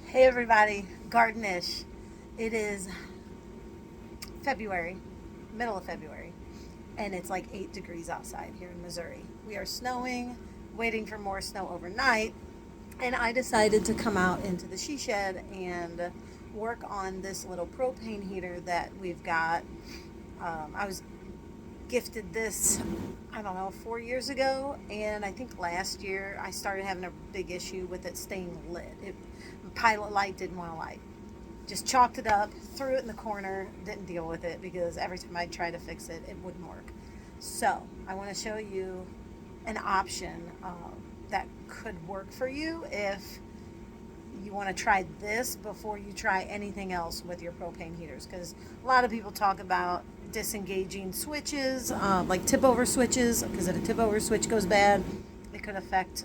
Hey everybody, Gardenish. It is February, middle of February, and it's like 8 degrees outside here in Missouri. We are snowing, waiting for more snow overnight, and I decided to come out into the she shed and work on this little propane heater that we've got. I was gifted this, I don't know, 4 years ago, and I think last year I started having a big issue with it staying lit. Pilot light didn't want to light. Just chalked it up, threw it in the corner, didn't deal with it because every time I tried to fix it, it wouldn't work. So I want to show you an option that could work for you if you want to try this before you try anything else with your propane heaters, because a lot of people talk about disengaging switches, like tip over switches, because if a tip over switch goes bad, it could affect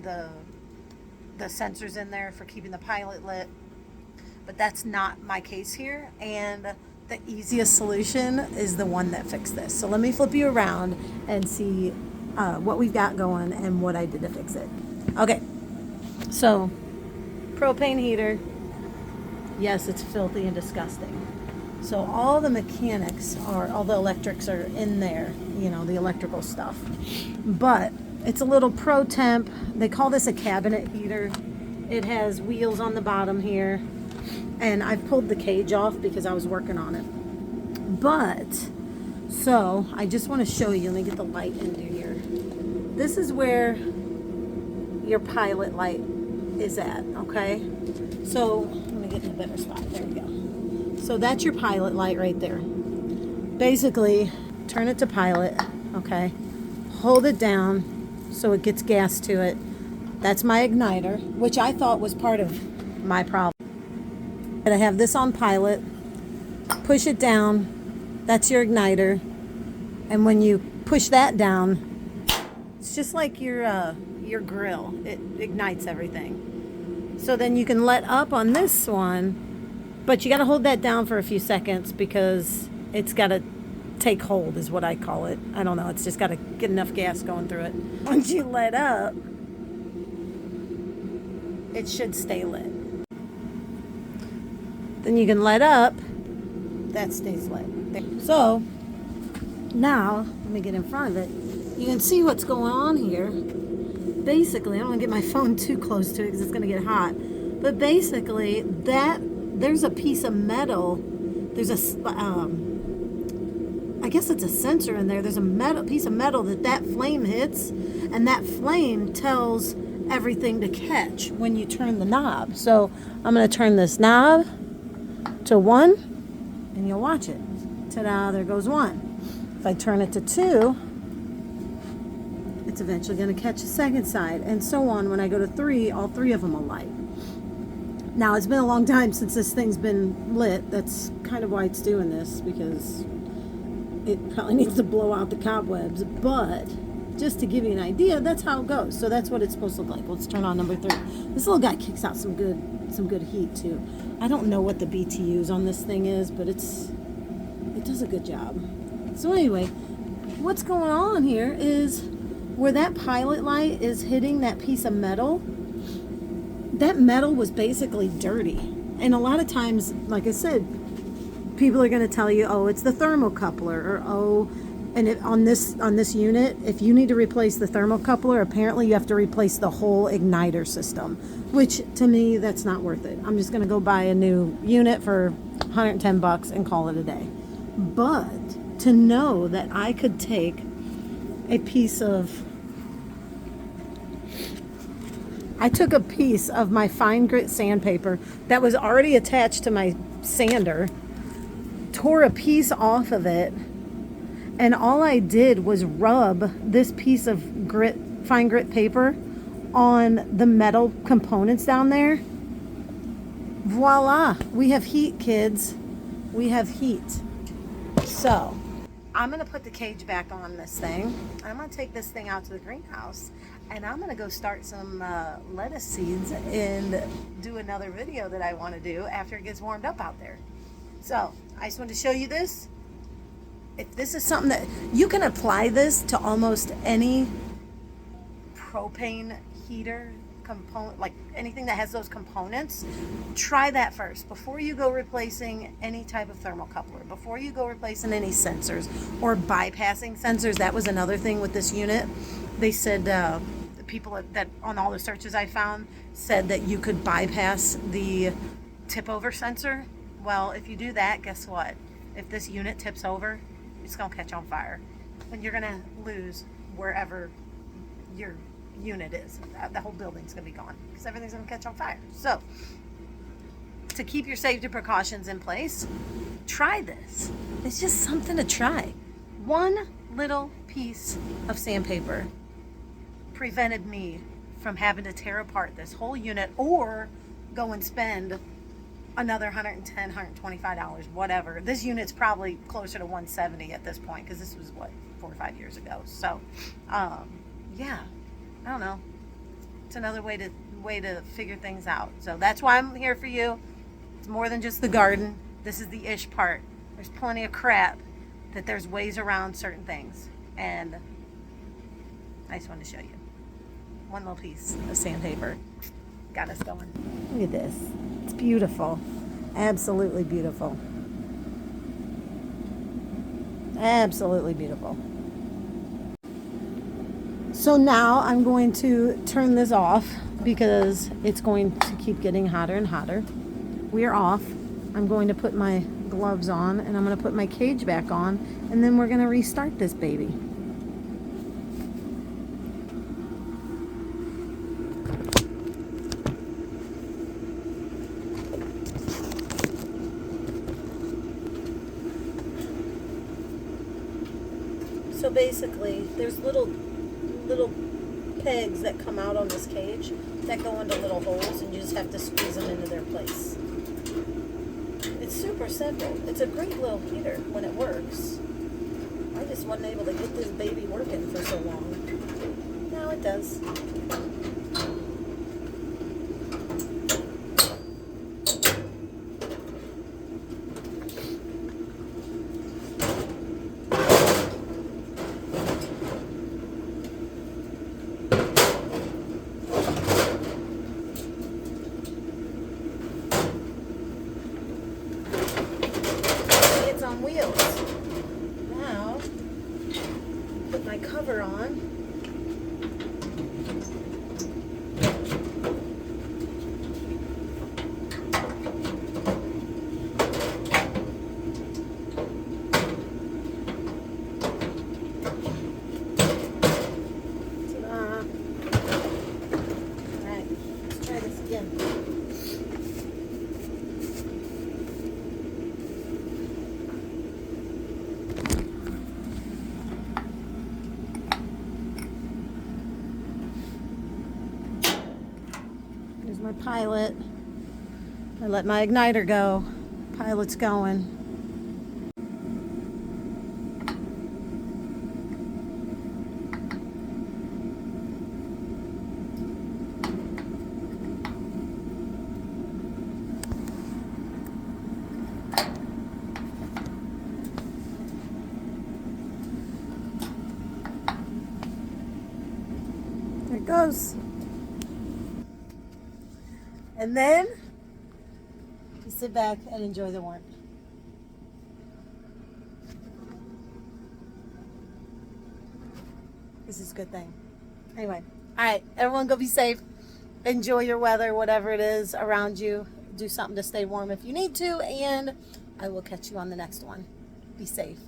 the sensors in there for keeping the pilot lit. But that's not my case here, and the easiest solution is the one that fixed this. So let me flip you around and see what we've got going and what I did to fix it. Okay, so propane heater, yes, it's filthy and disgusting. So all the mechanics all the electrics are in there, you know, the electrical stuff. But it's a little pro temp. They call this a cabinet heater. It has wheels on the bottom here. And I pulled the cage off because I was working on it. But, so I just want to show you, let me get the light into here. This is where your pilot light is at, okay? So, let me get in a better spot. There we go. So that's your pilot light right there. Basically, turn it to pilot, okay? Hold it down so it gets gas to it. That's my igniter, which I thought was part of my problem. And I have this on pilot. Push it down. That's your igniter. And when you push that down, it's just like your grill. It ignites everything. So then you can let up on this one, but you got to hold that down for a few seconds because it's got to take hold is what I call it. I don't know. It's just got to get enough gas going through it. Once you let up, it should stay lit. Then you can let up, that stays lit. So now, let me get in front of it. You can see what's going on here. Basically, I don't want to get my phone too close to it because it's going to get hot. But basically, there's a piece of metal. There's I guess it's a sensor in there. There's a piece of metal that flame hits, and that flame tells everything to catch when you turn the knob. So I'm going to turn this knob to 1, and you'll watch it. Ta-da, there goes 1. If I turn it to 2, it's eventually going to catch the second side, and so on. When I go to 3, all 3 of them will light. Now, it's been a long time since this thing's been lit. That's kind of why it's doing this, because it probably needs to blow out the cobwebs. But just to give you an idea, that's how it goes. So that's what it's supposed to look like. Let's turn on number 3. This little guy kicks out some good heat too. I don't know what the BTUs on this thing is, but it does a good job. So anyway, what's going on here is where that pilot light is hitting that piece of metal, that metal was basically dirty. And a lot of times, like I said, people are going to tell you, oh, it's the thermocoupler, or oh, and on this unit, if you need to replace the thermocoupler, apparently you have to replace the whole igniter system, which to me, that's not worth it. I'm just going to go buy a new unit for $110 and call it a day. But to know that I could take a piece of, I took a piece of my fine grit sandpaper that was already attached to my sander, tore a piece off of it, and all I did was rub this piece of fine grit paper on the metal components down there. Voila, we have heat, kids. We have heat. So I'm going to put the cage back on this thing. I'm going to take this thing out to the greenhouse, and I'm going to go start some lettuce seeds and do another video that I want to do after it gets warmed up out there. So I just wanted to show you this. If this is something that you can apply this to almost any propane heater component, like anything that has those components, try that first before you go replacing any type of thermocoupler, before you go replacing any sensors or bypassing sensors. That was another thing with this unit. They said the people that on all the searches I found said that you could bypass the tip over sensor. Well, if you do that, guess what? If this unit tips over, it's gonna catch on fire, and you're gonna lose wherever your unit is. The whole building's gonna be gone because everything's gonna catch on fire. So, to keep your safety precautions in place, try this. It's just something to try. One little piece of sandpaper prevented me from having to tear apart this whole unit or go and spend another $110, $125, whatever. This unit's probably closer to $170 at this point because this was what, 4 or 5 years ago. So, yeah, I don't know. It's another way to figure things out. So that's why I'm here for you. It's more than just the garden. This is the ish part. There's plenty of crap that there's ways around certain things, and I just wanted to show you. One little piece of sandpaper got us going. Look at this. It's beautiful. Absolutely beautiful. Absolutely beautiful. So now I'm going to turn this off because it's going to keep getting hotter and hotter. We are off. I'm going to put my gloves on and I'm going to put my cage back on, and then we're going to restart this baby. So basically, there's little pegs that come out on this cage that go into little holes, and you just have to squeeze them into their place. It's super simple. It's a great little heater when it works. I just wasn't able to get this baby working for so long. Now it does. On wheels. Now, put my cover on. Ta-da. All right, let's try this again. There's my pilot. I let my igniter go. Pilot's going. There it goes. And then you sit back and enjoy the warmth. This is a good thing. Anyway, all right, everyone go be safe. Enjoy your weather, whatever it is around you. Do something to stay warm if you need to, and I will catch you on the next one. Be safe.